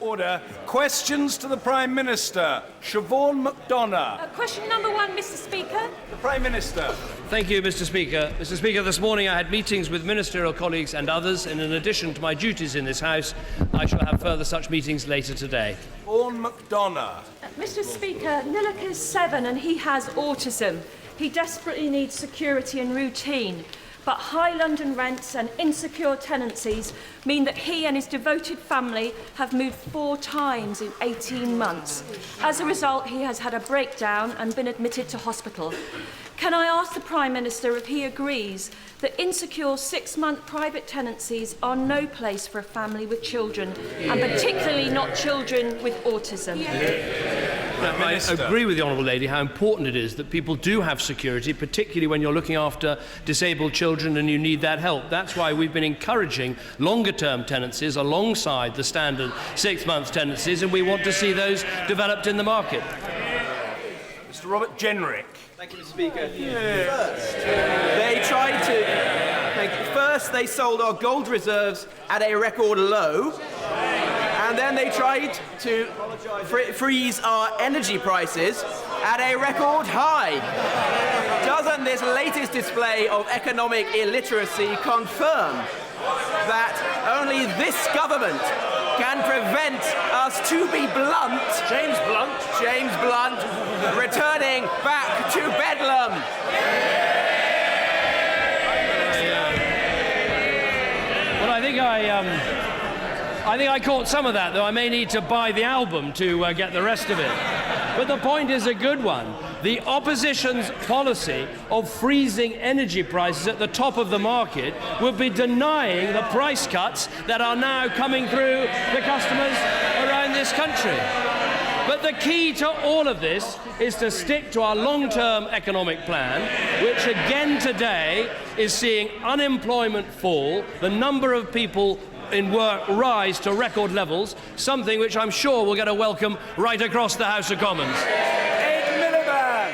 Order. Questions to the Prime Minister. Siobhan McDonough. Question number 1, Mr. Speaker. The Prime Minister. Thank you, Mr. Speaker. Mr. Speaker, this morning I had meetings with ministerial colleagues and others, and in addition to my duties in this House, I shall have further such meetings later today. Siobhan McDonough. Mr. Speaker, Niluk is 7 and he has autism. He desperately needs security and routine. But high London rents and insecure tenancies mean that he and his devoted family have moved 4 times in 18 months. As a result, he has had a breakdown and been admitted to hospital. Can I ask the Prime Minister if he agrees that insecure 6-month private tenancies are no place for a family with children, and particularly not children with autism? I agree with the Honourable Lady how important it is that people do have security, particularly when you're looking after disabled children and you need that help. That's why we've been encouraging longer-term tenancies alongside the standard 6-month tenancies, and we want to see those developed in the market. Mr. Robert Jenrick. Thank you, Mr. Speaker. First, they sold our gold reserves at a record low, and then they tried to freeze our energy prices at a record high. Doesn't this latest display of economic illiteracy confirm that only this government can prevent us, to be blunt, James Blunt, returning back to Bedlam? Well, I think I caught some of that, though I may need to buy the album to get the rest of it. But the point is a good one. The opposition's policy of freezing energy prices at the top of the market will be denying the price cuts that are now coming through the customers around this country. But the key to all of this is to stick to our long-term economic plan, which again today is seeing unemployment fall, the number of people in work rise to record levels, something which I'm sure will get a welcome right across the House of Commons. Miliband.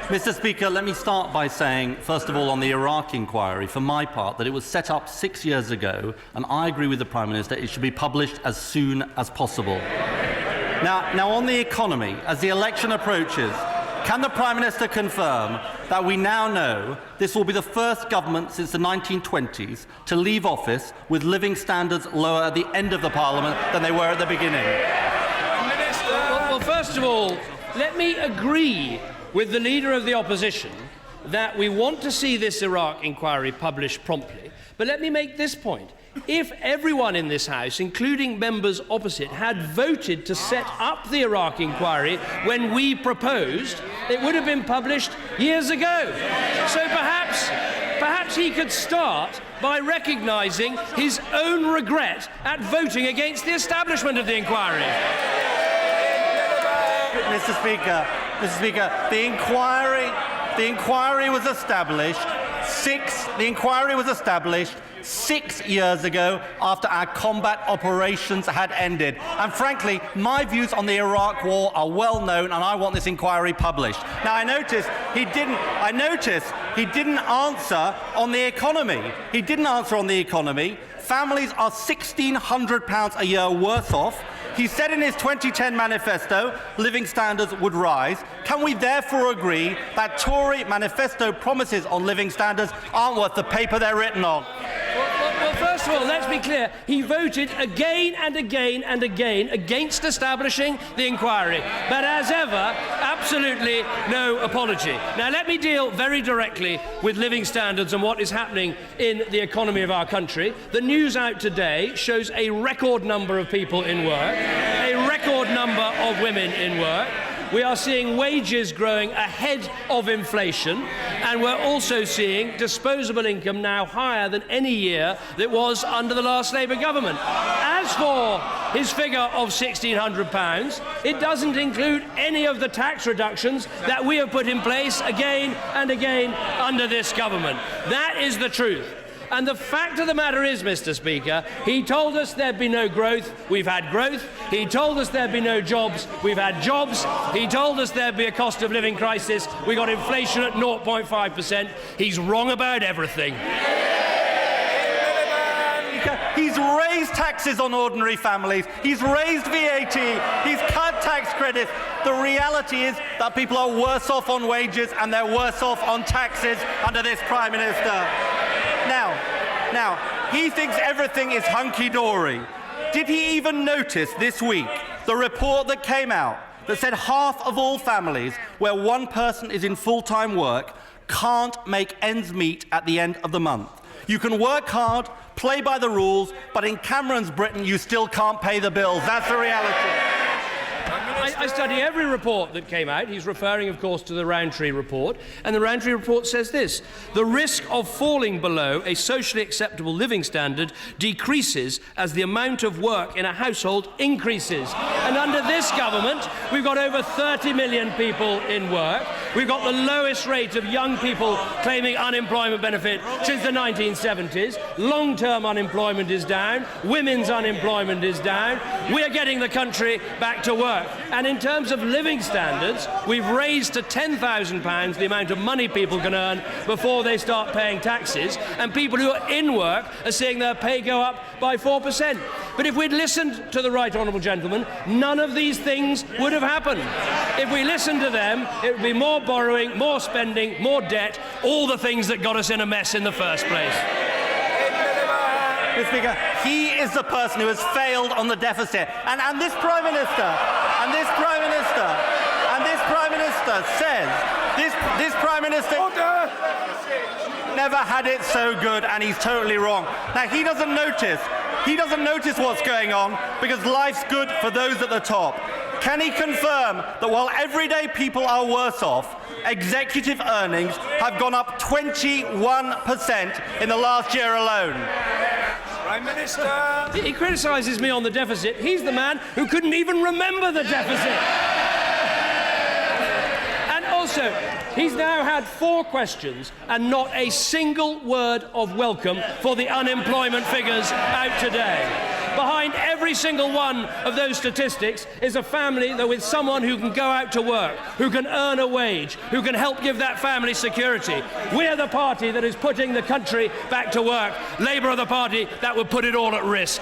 Mr. Speaker, let me start by saying, first of all, on the Iraq inquiry, for my part, that it was set up 6 years ago, and I agree with the Prime Minister, it should be published as soon as possible. Now, on the economy, as the election approaches, can the Prime Minister confirm that we now know this will be the first government since the 1920s to leave office with living standards lower at the end of the Parliament than they were at the beginning? Well, first of all, let me agree with the Leader of the Opposition that we want to see this Iraq inquiry published promptly. But let me make this point. If everyone in this House, including members opposite, had voted to set up the Iraq inquiry when we proposed, it would have been published years ago. So perhaps he could start by recognising his own regret at voting against the establishment of the inquiry. Mr. Speaker, the inquiry was established 6 years ago after our combat operations had ended. And frankly, my views on the Iraq war are well known, and I want this inquiry published. Now, I notice he didn't answer on the economy. Families are £1,600 a year worse off. He said in his 2010 manifesto living standards would rise. Can we therefore agree that Tory manifesto promises on living standards aren't worth the paper they're written on? Well, first of all, let's be clear. He voted again and again and again against establishing the inquiry. But as ever, absolutely no apology. Now, let me deal very directly with living standards and what is happening in the economy of our country. The news out today shows a record number of people in work, a record number of women in work. We are seeing wages growing ahead of inflation, and we're also seeing disposable income now higher than any year that was under the last Labour government. As for his figure of £1,600, it doesn't include any of the tax reductions that we have put in place again and again under this government. That is the truth. And the fact of the matter is, Mr. Speaker, he told us there'd be no growth. We've had growth. He told us there'd be no jobs. We've had jobs. He told us there'd be a cost of living crisis. We got inflation at 0.5%. He's wrong about everything. He's raised taxes on ordinary families. He's raised VAT. He's cut tax credits. The reality is that people are worse off on wages and they're worse off on taxes under this Prime Minister. Now, he thinks everything is hunky-dory. Did he even notice this week the report that came out that said half of all families where one person is in full-time work can't make ends meet at the end of the month? You can work hard, play by the rules, but in Cameron's Britain, you still can't pay the bills. That's the reality. I study every report that came out. He's referring, of course, to the Rowntree report. And the Rowntree report says this: the risk of falling below a socially acceptable living standard decreases as the amount of work in a household increases. And under this government, we've got over 30 million people in work. We've got the lowest rate of young people claiming unemployment benefit since the 1970s. Long-term unemployment is down. Women's unemployment is down. We're getting the country back to work. And in terms of living standards, we've raised to £10,000 the amount of money people can earn before they start paying taxes, and people who are in work are seeing their pay go up by 4%. But if we'd listened to the right honourable gentleman, none of these things would have happened. If we listened to them, it would be more borrowing, more spending, more debt, all the things that got us in a mess in the first place. Mr. Speaker, he is the person who has failed on the deficit. And this Prime Minister, says, this Prime Minister never had it so good, and he's totally wrong. Now, he doesn't notice what's going on because life's good for those at the top. Can he confirm that while everyday people are worse off, executive earnings have gone up 21% in the last year alone? Prime Minister! He criticises me on the deficit. He's the man who couldn't even remember the deficit. And also, he's now had 4 questions and not a single word of welcome for the unemployment figures out today. Behind every single one of those statistics is a family that with someone who can go out to work, who can earn a wage, who can help give that family security. We're the party that is putting the country back to work. Labour are the party that would put it all at risk.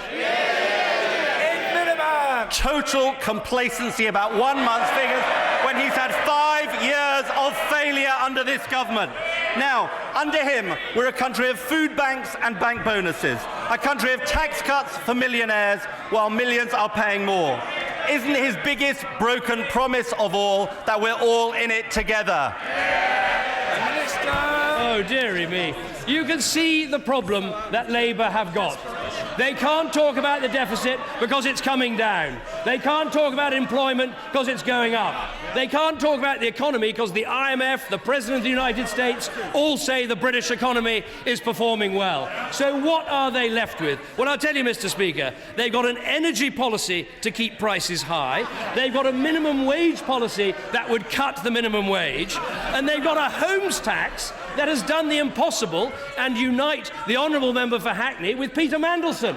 Total complacency about 1 month's figures when he's had 5 years of failure under this government. Now, under him, we're a country of food banks and bank bonuses, a country of tax cuts for millionaires while millions are paying more. Isn't his biggest broken promise of all that we're all in it together? Oh, dearie me. You can see the problem that Labour have got. They can't talk about the deficit because it's coming down. They can't talk about employment because it's going up. They can't talk about the economy because the IMF, the President of the United States, all say the British economy is performing well. So what are they left with? Well, I'll tell you, Mr. Speaker, they've got an energy policy to keep prices high. They've got a minimum wage policy that would cut the minimum wage. And they've got a homes tax that has done the impossible and unite the honourable member for Hackney with Peter Mandelson. Now,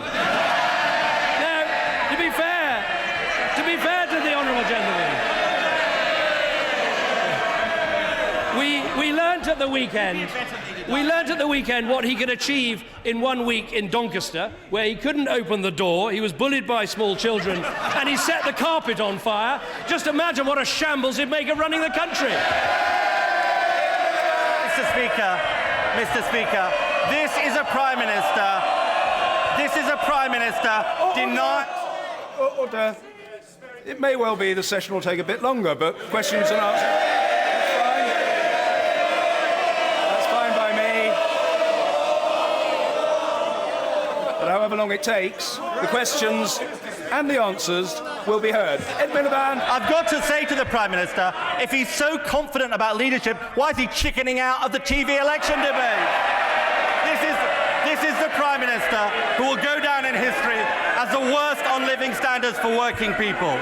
to be fair to the honourable gentleman, we learnt at the weekend what he could achieve in 1 week in Doncaster, where he couldn't open the door, he was bullied by small children, and he set the carpet on fire. Just imagine what a shambles he'd make of running the country. Mr. Speaker, this is a Prime Minister Order. It may well be the session will take a bit longer, but questions and answers. That's fine by me. But however long it takes, the questions and the answers will be heard. Ed Miliband. I've got to say to the Prime Minister, if he's so confident about leadership, why is he chickening out of the TV election debate? This is the Prime Minister who will go down in history as the worst on living standards for working people.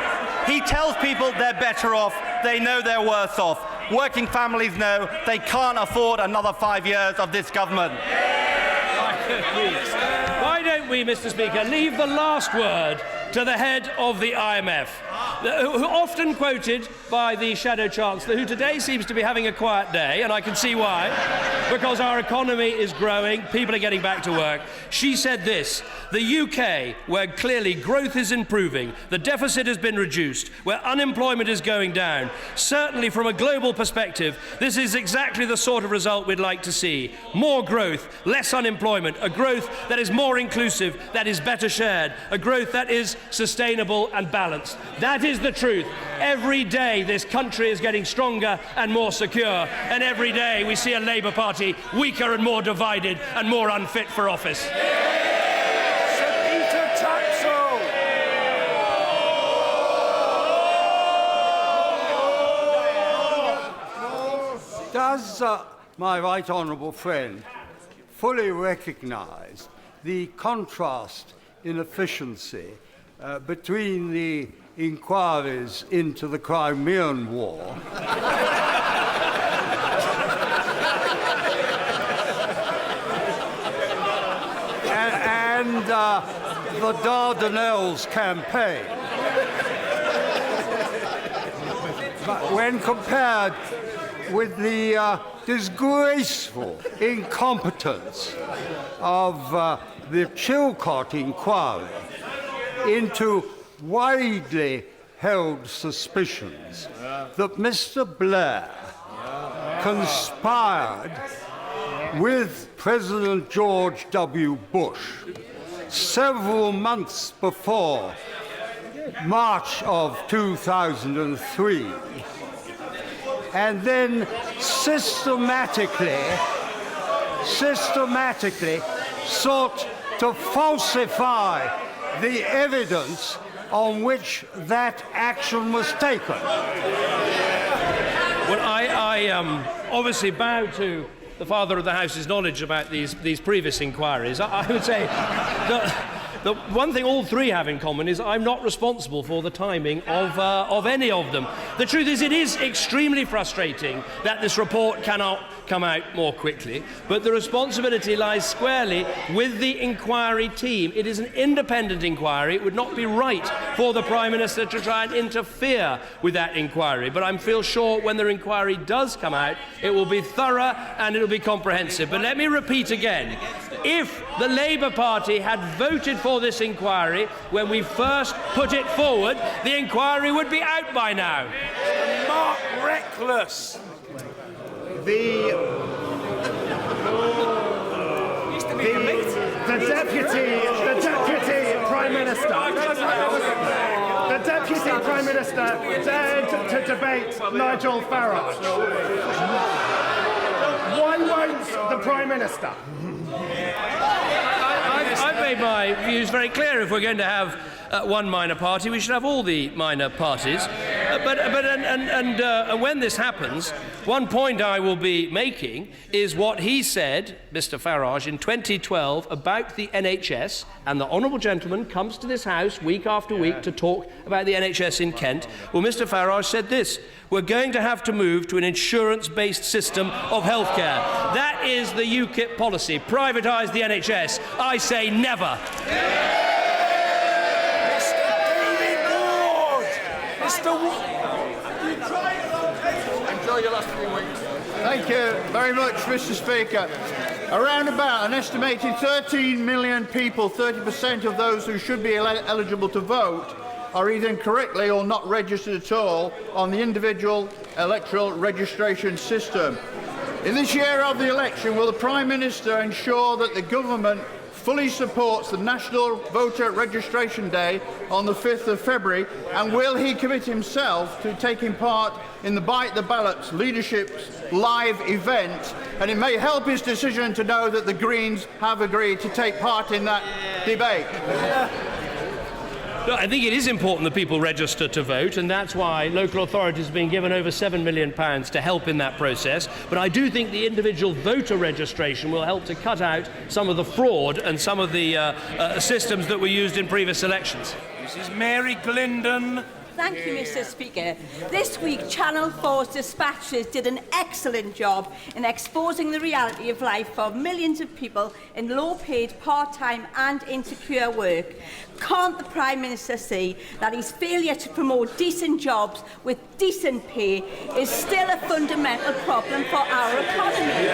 He tells people they're better off, they know they're worse off. Working families know they can't afford another 5 years of this government. Why don't we, Mr. Speaker, leave the last word to the head of the IMF, who often quoted by the Shadow Chancellor, who today seems to be having a quiet day, and I can see why, because our economy is growing, people are getting back to work. She said this: the UK, where clearly growth is improving, the deficit has been reduced, where unemployment is going down, certainly from a global perspective, this is exactly the sort of result we'd like to see. More growth, less unemployment, a growth that is more inclusive, that is better shared, a growth that is sustainable and balanced. That is the truth. Every day this country is getting stronger and more secure, and every day we see a Labour Party weaker and more divided and more unfit for office. Does my right honourable friend fully recognise the contrast in efficiency between the inquiries into the Crimean War and the Dardanelles campaign, but when compared with the disgraceful incompetence of the Chilcot inquiry into widely held suspicions that Mr. Blair conspired with President George W. Bush several months before March of 2003, and then systematically sought to falsify the evidence on which that action was taken. Well, I obviously bow to the Father of the House's knowledge about these previous inquiries. I would say the one thing all three have in common is I'm not responsible for the timing of any of them. The truth is, it is extremely frustrating that this report cannot come out more quickly, but the responsibility lies squarely with the inquiry team. It is an independent inquiry. It would not be right for the Prime Minister to try and interfere with that inquiry, but I feel sure when the inquiry does come out, it will be thorough and it will be comprehensive. But let me repeat again, if the Labour Party had voted for this inquiry when we first put it forward, the inquiry would be out by now. Mark Reckless. The deputy Prime Minister dared to debate Nigel Farage. Why won't the Prime Minister? I've made my views very clear. If we're going to have one minor party, we should have all the minor parties. But when this happens, one point I will be making is what he said, Mr. Farage, in 2012 about the NHS, and the honourable gentleman comes to this House week after week to talk about the NHS in Kent. Well, Mr. Farage said this: we're going to have to move to an insurance-based system of healthcare. That is the UKIP policy. Privatise the NHS. I say never. Enjoy your last 3 weeks. Thank you very much, Mr. Speaker. Around about an estimated 13 million people, 30% of those who should be eligible to vote, are either incorrectly or not registered at all on the individual electoral registration system. In this year of the election, will the Prime Minister ensure that the government fully supports the National Voter Registration Day on the 5th of February, and will he commit himself to taking part in the Bite the Ballots Leadership's live event? And it may help his decision to know that the Greens have agreed to take part in that debate. Look, I think it is important that people register to vote, and that's why local authorities have been given over £7 million to help in that process. But I do think the individual voter registration will help to cut out some of the fraud and some of the systems that were used in previous elections. Mrs. Mary Glindon, Thank you, Mr. Speaker. This week, Channel 4's dispatches did an excellent job in exposing the reality of life for millions of people in low-paid, part-time and insecure work. Can't the Prime Minister see that his failure to promote decent jobs with decent pay is still a fundamental problem for our economy?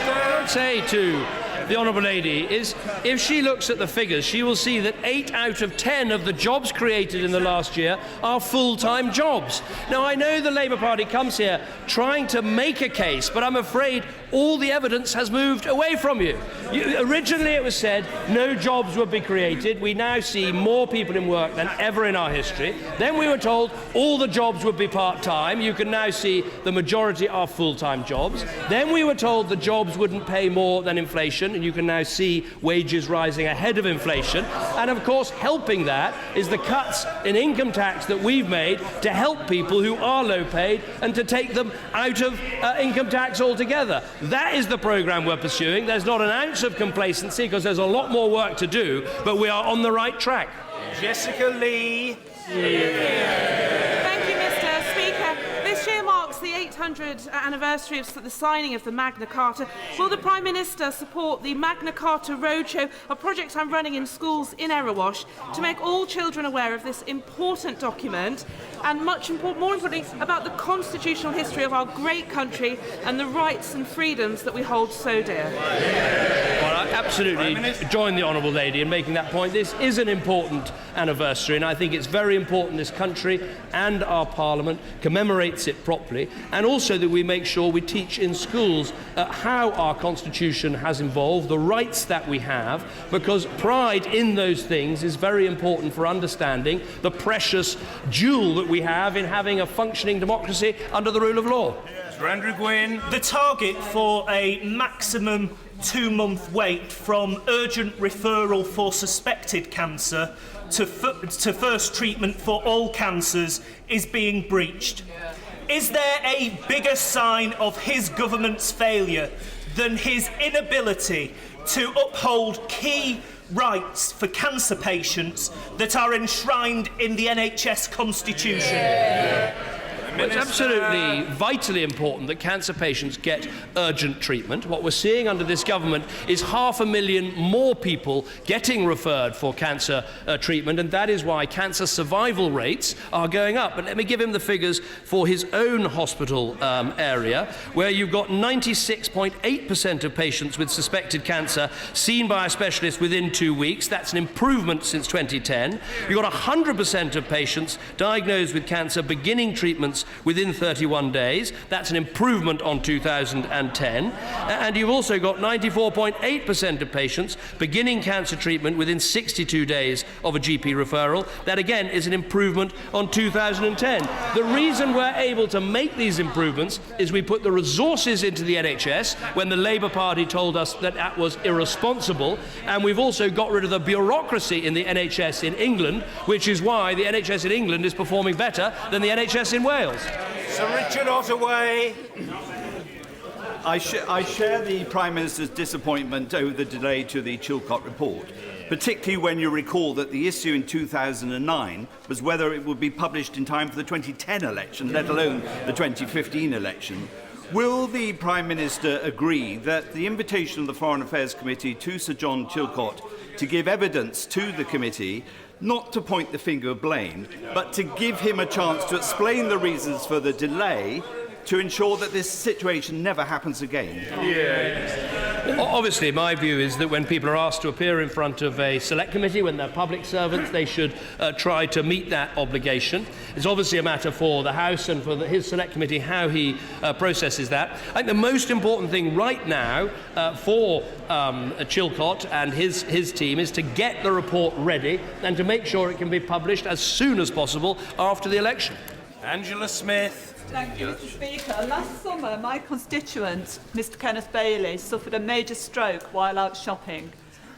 What I would say to the Honourable Lady is, if she looks at the figures, she will see that 8 out of 10 of the jobs created in the last year are full-time jobs. Now, I know the Labour Party comes here trying to make a case, but I'm afraid all the evidence has moved away from you. Originally, it was said no jobs would be created. We now see more people in work than ever in our history. Then we were told all the jobs would be part-time. You can now see the majority are full-time jobs. Then we were told the jobs wouldn't pay more than inflation, and you can now see wages rising ahead of inflation. And of course, helping that is the cuts in income tax that we've made to help people who are low paid and to take them out of income tax altogether. That is the programme we're pursuing. There's not an ounce of complacency because there's a lot more work to do, but we are on the right track. Jessica Lee. Thank you, Mr. Speaker. This year marks the 800th anniversary of the signing of the Magna Carta. Will the Prime Minister support the Magna Carta Roadshow, a project I'm running in schools in Erewash, to make all children aware of this important document and more importantly, about the constitutional history of our great country and the rights and freedoms that we hold so dear? Well, I absolutely join the Honourable Lady in making that point. This is an important anniversary, and I think it's very important this country and our Parliament commemorates it properly, and also that we make sure we teach in schools how our Constitution has evolved, the rights that we have, because pride in those things is very important for understanding the precious jewel that we have in having a functioning democracy under the rule of law. Sir Andrew Gwynn. The target for a maximum 2-month wait from urgent referral for suspected cancer to first treatment for all cancers is being breached. Is there a bigger sign of his government's failure than his inability to uphold key rights for cancer patients that are enshrined in the NHS Constitution? Well, it's absolutely vitally important that cancer patients get urgent treatment. What we're seeing under this government is 500,000 more people getting referred for cancer treatment, and that is why cancer survival rates are going up. But let me give him the figures for his own hospital area, where you've got 96.8% of patients with suspected cancer seen by a specialist within 2 weeks. That's an improvement since 2010. You've got 100% of patients diagnosed with cancer beginning treatments within 31 days. That's an improvement on 2010. And you've also got 94.8% of patients beginning cancer treatment within 62 days of a GP referral. That again is an improvement on 2010. The reason we're able to make these improvements is we put the resources into the NHS when the Labour Party told us that that was irresponsible, and we've also got rid of the bureaucracy in the NHS in England, which is why the NHS in England is performing better than the NHS in Wales. Sir Richard Ottaway. I share the Prime Minister's disappointment over the delay to the Chilcot report, particularly when you recall that the issue in 2009 was whether it would be published in time for the 2010 election, let alone the 2015 election. Will the Prime Minister agree that the invitation of the Foreign Affairs Committee to Sir John Chilcot to give evidence to the committee, not to point the finger of blame, but to give him a chance to explain the reasons for the delay to ensure that this situation never happens again? Obviously, my view is that when people are asked to appear in front of a select committee, when they're public servants, they should try to meet that obligation. It's obviously a matter for the House and for his select committee how he processes that. I think the most important thing right now for Chilcot and his team is to get the report ready and to make sure it can be published as soon as possible after the election. Angela Smith. Thank you, Mr. Speaker. Last summer, my constituent, Mr. Kenneth Bailey, suffered a major stroke while out shopping.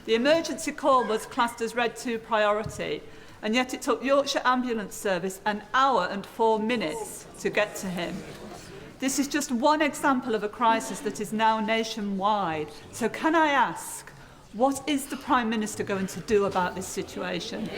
The emergency call was classed as Red 2 priority, and yet it took Yorkshire Ambulance Service 1 hour and 4 minutes to get to him. This is just one example of a crisis that is now nationwide. So can I ask, What is the Prime Minister going to do about this situation?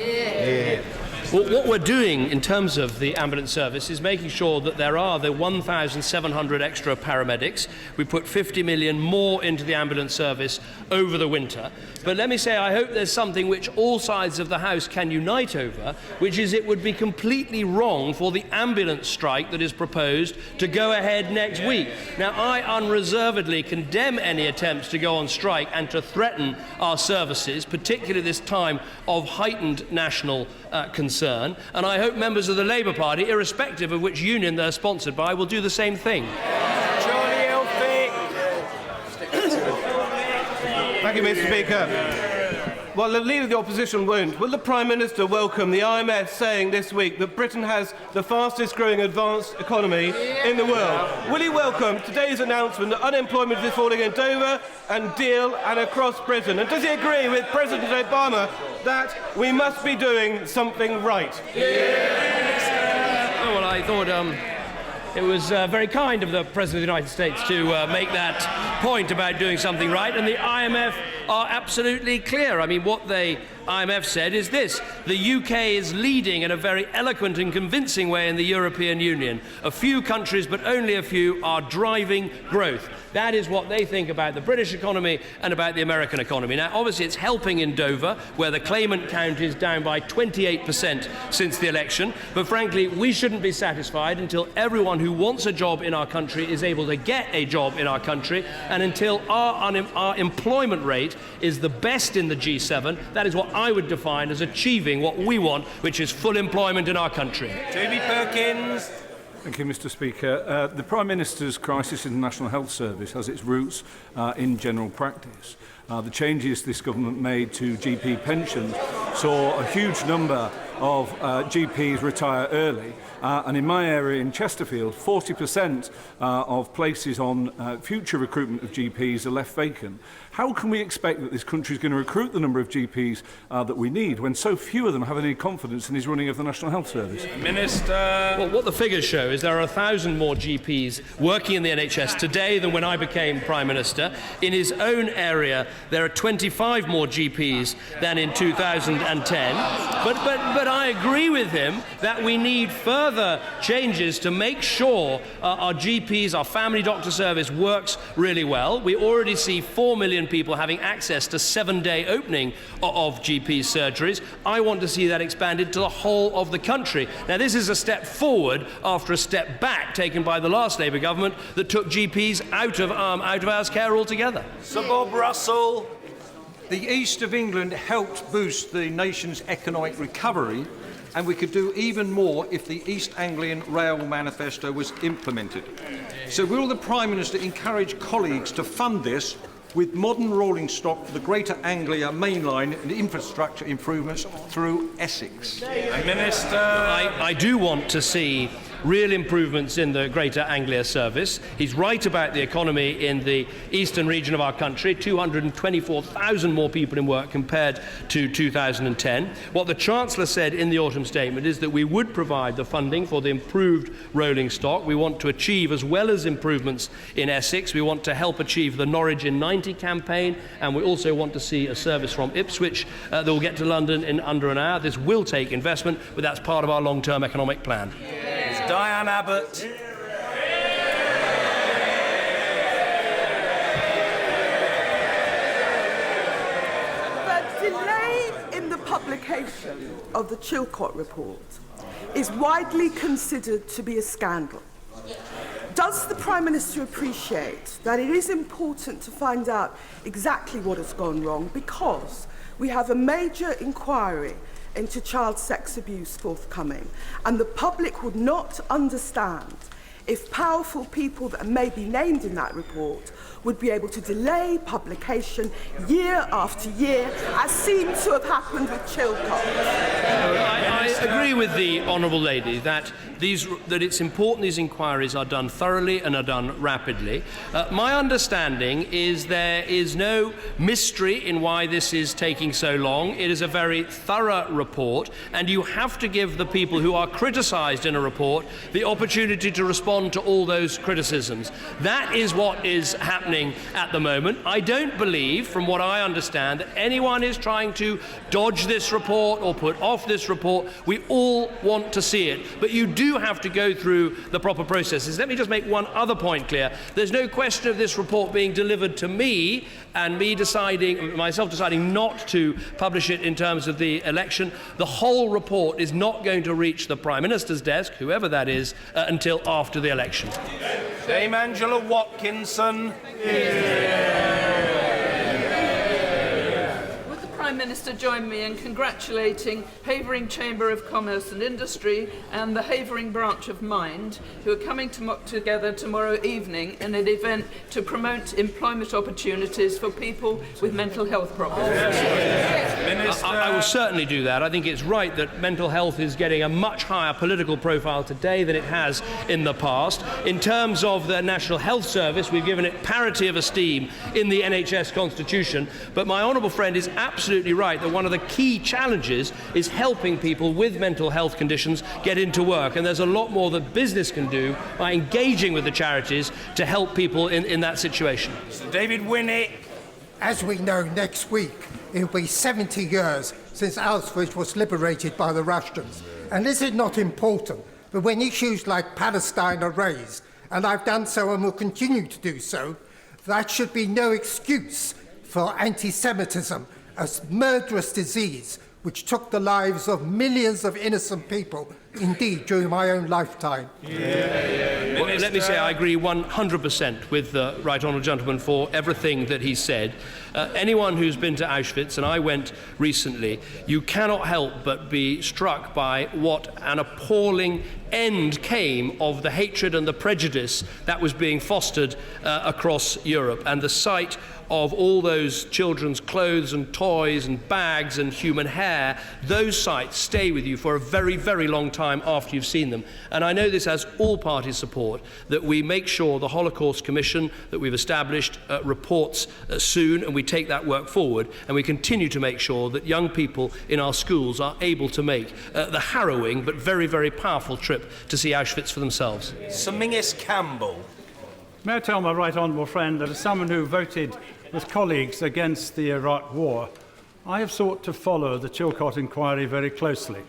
Well, what we're doing in terms of the ambulance service is making sure that there are the 1,700 extra paramedics. We put 50 million more into the ambulance service over the winter. But let me say, I hope there's something which all sides of the House can unite over, which is it would be completely wrong for the ambulance strike that is proposed to go ahead next week. Now, I unreservedly condemn any attempts to go on strike and to threaten our services, particularly this time of heightened national concern, and I hope members of the Labour Party, irrespective of which union they're sponsored by, will do the same thing. Thank you, Mr. Speaker. Well, the Leader of the Opposition won't. Will the Prime Minister welcome the IMF saying this week that Britain has the fastest growing advanced economy in the world? Will he welcome today's announcement that unemployment is falling in Dover and Deal and across Britain? And does he agree with President Obama that we must be doing something right? Oh, well, I thought it was very kind of the President of the United States to make that point about doing something right, and the IMF are absolutely clear. I mean, what the IMF said is this: the UK is leading in a very eloquent and convincing way in the European Union. A few countries, but only a few, are driving growth. That is what they think about the British economy and about the American economy. Now, obviously, it's helping in Dover, where the claimant count is down by 28% since the election. But frankly, we shouldn't be satisfied until everyone who wants a job in our country is able to get a job in our country, and until our employment rate is the best in the G7. That is what I would define as achieving what we want, which is full employment in our country. Jamie Perkins. Thank you, Mr. Speaker. The Prime Minister's crisis in the National Health Service has its roots in general practice. The changes this government made to GP pensions saw a huge number of GPs retire early. And in my area in Chesterfield, 40% of places on future recruitment of GPs are left vacant. How can we expect that this country is going to recruit the number of GPs that we need when so few of them have any confidence in his running of the National Health Service? Minister. Well, what the figures show is there are 1,000 more GPs working in the NHS today than when I became Prime Minister. In his own area, there are 25 more GPs than in 2010. But I agree with him that we need further changes to make sure our GPs, our family doctor service, works really well. We already see 4 million people having access to 7-day opening of GP surgeries. I want to see that expanded to the whole of the country. Now, this is a step forward after a step back taken by the last Labour government that took GPs out of hours care altogether. Sir Bob Russell. The East of England helped boost the nation's economic recovery, and we could do even more if the East Anglian Rail Manifesto was implemented. So will the Prime Minister encourage colleagues to fund this with modern rolling stock for the Greater Anglia Main Line and infrastructure improvements through Essex? Minister. I do want to see real improvements in the Greater Anglia service. He's right about the economy in the eastern region of our country, 224,000 more people in work compared to 2010. What the Chancellor said in the autumn statement is that we would provide the funding for the improved rolling stock. We want to achieve, as well as improvements in Essex, we want to help achieve the Norwich in 90 campaign, and we also want to see a service from Ipswich that will get to London in under an hour. This will take investment, but that's part of our long-term economic plan. Diane Abbott. The delay in the publication of the Chilcot report is widely considered to be a scandal. Does the Prime Minister appreciate that it is important to find out exactly what has gone wrong, because we have a major inquiry into child sex abuse forthcoming, and the public would not understand if powerful people that may be named in that report would be able to delay publication year after year, as seems to have happened with Chilcot? I agree with the Honourable Lady that it's important these inquiries are done thoroughly and are done rapidly. My understanding is there is no mystery in why this is taking so long. It is a very thorough report, and you have to give the people who are criticised in a report the opportunity to respond respond to all those criticisms. That is what is happening at the moment. I don't believe, from what I understand, that anyone is trying to dodge this report or put off this report. We all want to see it, but you do have to go through the proper processes. Let me just make one other point clear. There's no question of this report being delivered to me and myself deciding not to publish it in terms of the election. The whole report is not going to reach the Prime Minister's desk, whoever that is, until after the election. Dame Angela Watkinson. Would the Prime Minister join me in congratulating Havering Chamber of Commerce and Industry and the Havering branch of Mind, who are coming together tomorrow evening in an event to promote employment opportunities for people with mental health problems? I will certainly do that. I think it's right that mental health is getting a much higher political profile today than it has in the past. In terms of the National Health Service, we've given it parity of esteem in the NHS Constitution. But my honourable friend is absolutely right that one of the key challenges is helping people with mental health conditions get into work. And there's a lot more that business can do by engaging with the charities to help people in that situation. Sir David Winnick. As we know, next week it will be 70 years since Auschwitz was liberated by the Russians. And is it not important that when issues like Palestine are raised, and I've done so and will continue to do so, that should be no excuse for anti-Semitism, a murderous disease which took the lives of millions of innocent people, indeed, during my own lifetime. Well, let me say I agree 100% with the Right Honourable Gentleman for everything that he said. Anyone who's been to Auschwitz, and I went recently, you cannot help but be struck by what an appalling end came of the hatred and the prejudice that was being fostered across Europe, and the sight of all those children's clothes and toys and bags and human hair, those sights stay with you for a very, very long time after you've seen them. And I know this has all party support, that we make sure the Holocaust Commission that we've established reports soon, and we take that work forward, and we continue to make sure that young people in our schools are able to make the harrowing but very, very powerful trip to see Auschwitz for themselves. Sir Mingus Campbell. May I tell my right honourable friend that as someone who voted with colleagues against the Iraq war, I have sought to follow the Chilcot inquiry very closely.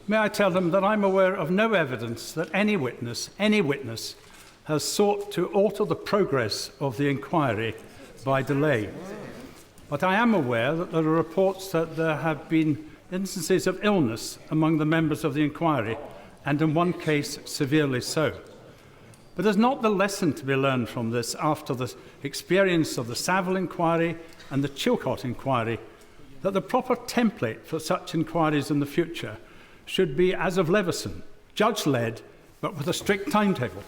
May I tell them that I'm aware of no evidence that any witness has sought to alter the progress of the inquiry by delay. But I am aware that there are reports that there have been instances of illness among the members of the inquiry, and in one case severely so. But there's not the lesson to be learned from this after the experience of the Savile inquiry and the Chilcot inquiry, that the proper template for such inquiries in the future should be as of Leveson, judge-led, but with a strict timetable.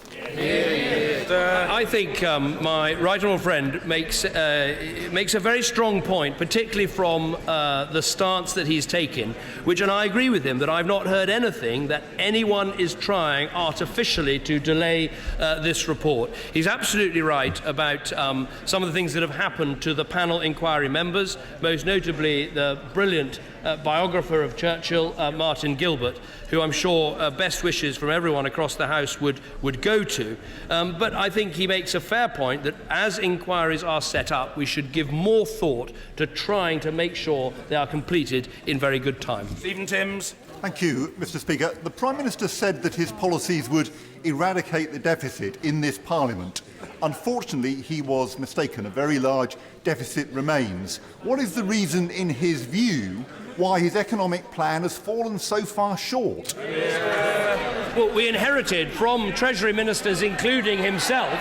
I think my right honourable friend makes a very strong point, particularly from the stance that he's taken, and I agree with him that I've not heard anything that anyone is trying artificially to delay this report. He's absolutely right about some of the things that have happened to the panel inquiry members, most notably the brilliant biographer of Churchill, Martin Gilbert, who I'm sure best wishes from everyone across the House would go to. But I think he makes a fair point that as inquiries are set up, we should give more thought to trying to make sure they are completed in very good time. Stephen Timms. Thank you, Mr. Speaker. The Prime Minister said that his policies would eradicate the deficit in this Parliament. Unfortunately, he was mistaken. A very large deficit remains. What is the reason, in his view, why his economic plan has fallen so far short? Well, we inherited from Treasury ministers, including himself,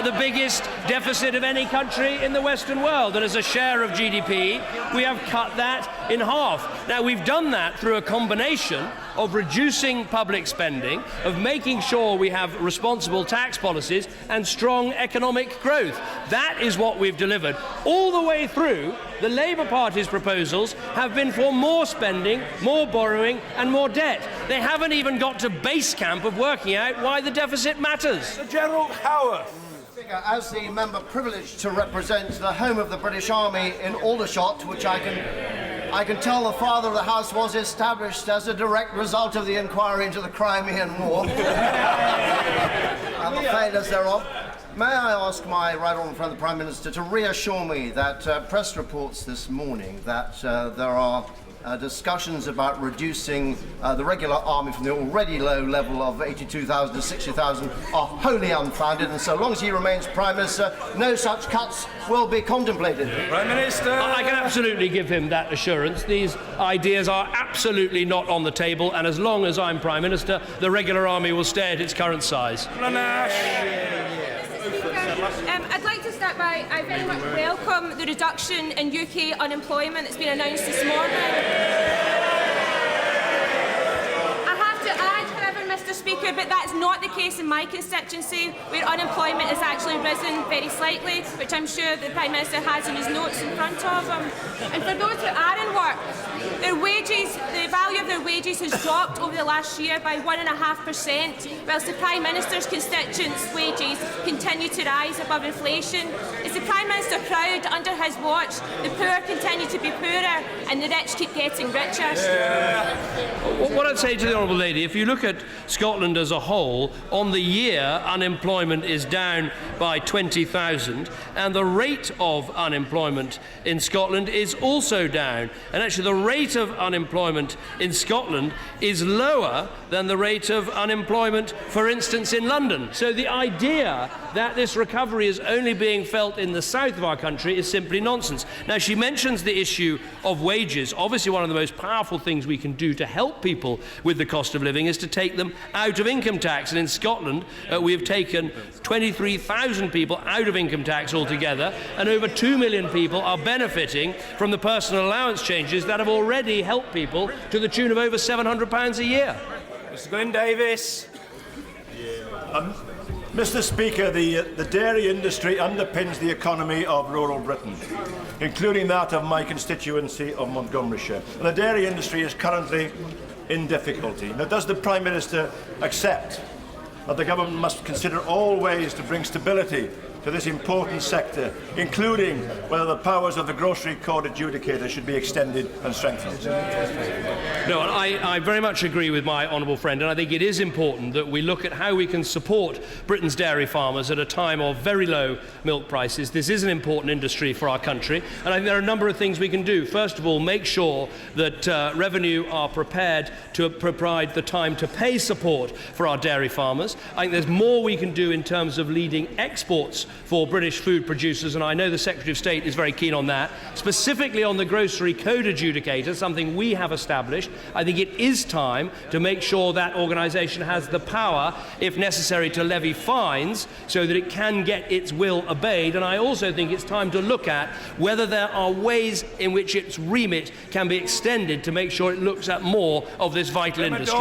the biggest deficit of any country in the Western world. And as a share of GDP, we have cut that in half. Now, we've done that through a combination of reducing public spending, of making sure we have responsible tax policies and strong economic growth. That is what we've delivered. All the way through, the Labour Party's proposals have been for more spending, more borrowing and more debt. They haven't even got to base camp of working out why the deficit matters. Sir Gerald Howarth. As the member privileged to represent the home of the British Army in Aldershot, which I can I can tell the father of the house was established as a direct result of the inquiry into the Crimean War and the failures thereof. May I ask my right honourable friend, the Prime Minister, to reassure me that press reports this morning that there are discussions about reducing the regular army from the already low level of 82,000 to 60,000 are wholly unfounded, and so long as he remains Prime Minister, no such cuts will be contemplated. Prime Minister! I can absolutely give him that assurance. These ideas are absolutely not on the table, and as long as I'm Prime Minister, the regular army will stay at its current size. I'd like to start by, I very much welcome the reduction in UK unemployment that's been announced this morning. I have to add, however, Mr. Speaker, but that's not the case in my constituency, where unemployment has actually risen very slightly, which I'm sure the Prime Minister has in his notes in front of him. And for those who are in work, their wages, the value of their wages has dropped over the last year by 1.5%, whilst the Prime Minister's constituents' wages continue to rise above inflation. Is the Prime Minister proud that under his watch the poor continue to be poorer and the rich keep getting richer? What I'd say to the Honourable Lady, if you look at Scotland as a whole, on the year unemployment is down by 20,000 and the rate of unemployment in Scotland is also down. And actually the rate of unemployment in Scotland is lower than the rate of unemployment, for instance, in London. So the idea that this recovery is only being felt in the south of our country is simply nonsense. Now, she mentions the issue of wages. Obviously, one of the most powerful things we can do to help people with the cost of living is to take them out of income tax. And in Scotland, we have taken 23,000 people out of income tax altogether, and over 2 million people are benefiting from the personal allowance changes that have already helped people to the tune of over £700 a year. Mr. Glyn Davis. Mr. Speaker, the dairy industry underpins the economy of rural Britain, including that of my constituency of Montgomeryshire. And the dairy industry is currently in difficulty. Now, does the Prime Minister accept that the government must consider all ways to bring stability to this important sector, including whether the powers of the grocery court adjudicator should be extended and strengthened? No, I very much agree with my honourable friend, and I think it is important that we look at how we can support Britain's dairy farmers at a time of very low milk prices. This is an important industry for our country, and I think there are a number of things we can do. First of all, make sure that revenue are prepared to provide the time to pay support for our dairy farmers. I think there's more we can do in terms of leading exports for British food producers, and I know the Secretary of State is very keen on that, specifically on the grocery code adjudicator, something we have established. I think it is time to make sure that organisation has the power, if necessary, to levy fines so that it can get its will obeyed. And I also think it's time to look at whether there are ways in which its remit can be extended to make sure it looks at more of this vital industry.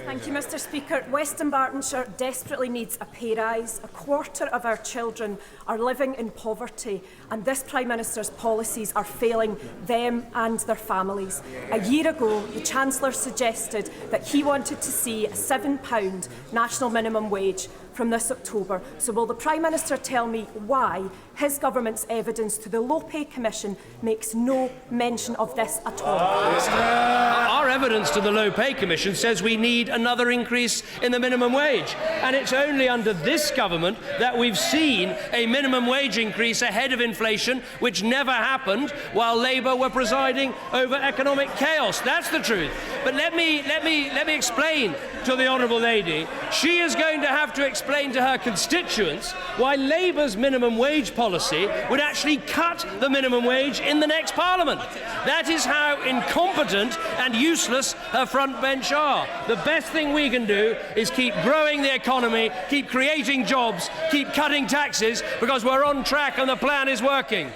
Thank you, Mr. Speaker. Western Bartonshire desperately needs a pay rise. A quarter of our children are living in poverty, and this Prime Minister's policies are failing them and their families. A year ago, the Chancellor suggested that he wanted to see a £7 national minimum wage from this October. So will the Prime Minister tell me why his government's evidence to the Low Pay Commission makes no mention of this at all? Our evidence to the Low Pay Commission says we need another increase in the minimum wage, and it's only under this government that we've seen a minimum wage increase ahead of inflation, which never happened while Labour were presiding over economic chaos. That's the truth. But let me explain to the Honourable Lady. She is going to have to explain to her constituents why Labour's minimum wage policy would actually cut the minimum wage in the next Parliament. That is how incompetent and useless her front bench are. The best thing we can do is keep growing the economy, keep creating jobs, keep cutting taxes, because we're on track and the plan is working.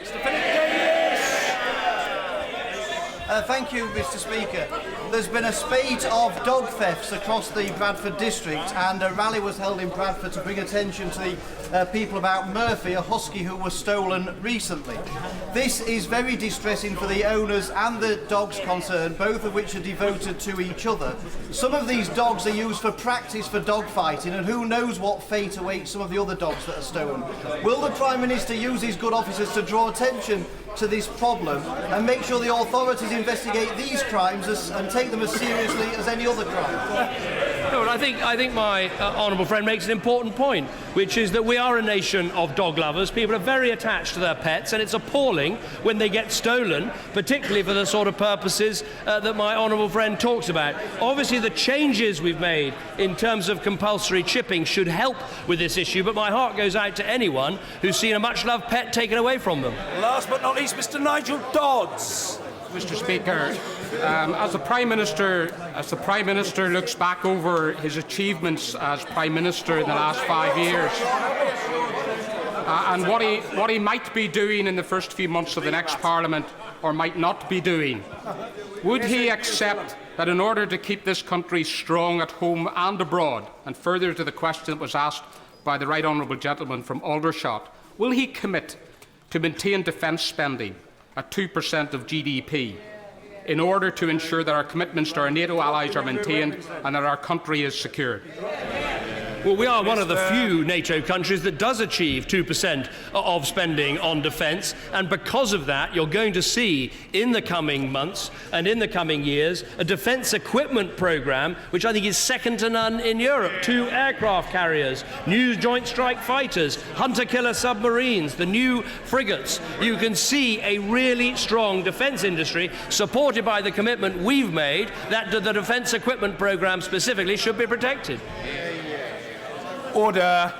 Thank you, Mr. Speaker. there's been a spate of dog thefts across the Bradford district, and a rally was held in Bradford to bring attention to the people about Murphy, a husky who was stolen recently. This is very distressing for the owners and the dogs concerned, both of which are devoted to each other. Some of these dogs are used for practice for dog fighting, and who knows what fate awaits some of the other dogs that are stolen. Will the Prime Minister use his good offices to draw attention to this problem and make sure the authorities investigate these crimes and take them as seriously as any other crime? No, I think my honourable friend makes an important point, which is that we are a nation of dog lovers. People are very attached to their pets, and it's appalling when they get stolen, particularly for the sort of purposes that my honourable friend talks about. Obviously, the changes we've made in terms of compulsory chipping should help with this issue, but my heart goes out to anyone who's seen a much-loved pet taken away from them. Last but not least, Mr. Nigel Dodds. Mr. Speaker, as the Prime Minister looks back over his achievements as Prime Minister in the last 5 years, and what he might be doing in the first few months of the next Parliament, or might not be doing, would he accept that in order to keep this country strong at home and abroad, and further to the question that was asked by the Right Honourable Gentleman from Aldershot, will he commit to maintain defence spending at 2% of GDP in order to ensure that our commitments to our NATO allies are maintained and that our country is secured? Well, we are one of the few NATO countries that does achieve 2% of spending on defence, and because of that, you're going to see in the coming months and in the coming years a defence equipment programme which I think is second to none in Europe. 2 aircraft carriers, new joint strike fighters, hunter-killer submarines, the new frigates. You can see a really strong defence industry supported by the commitment we've made that the defence equipment programme specifically should be protected. Order.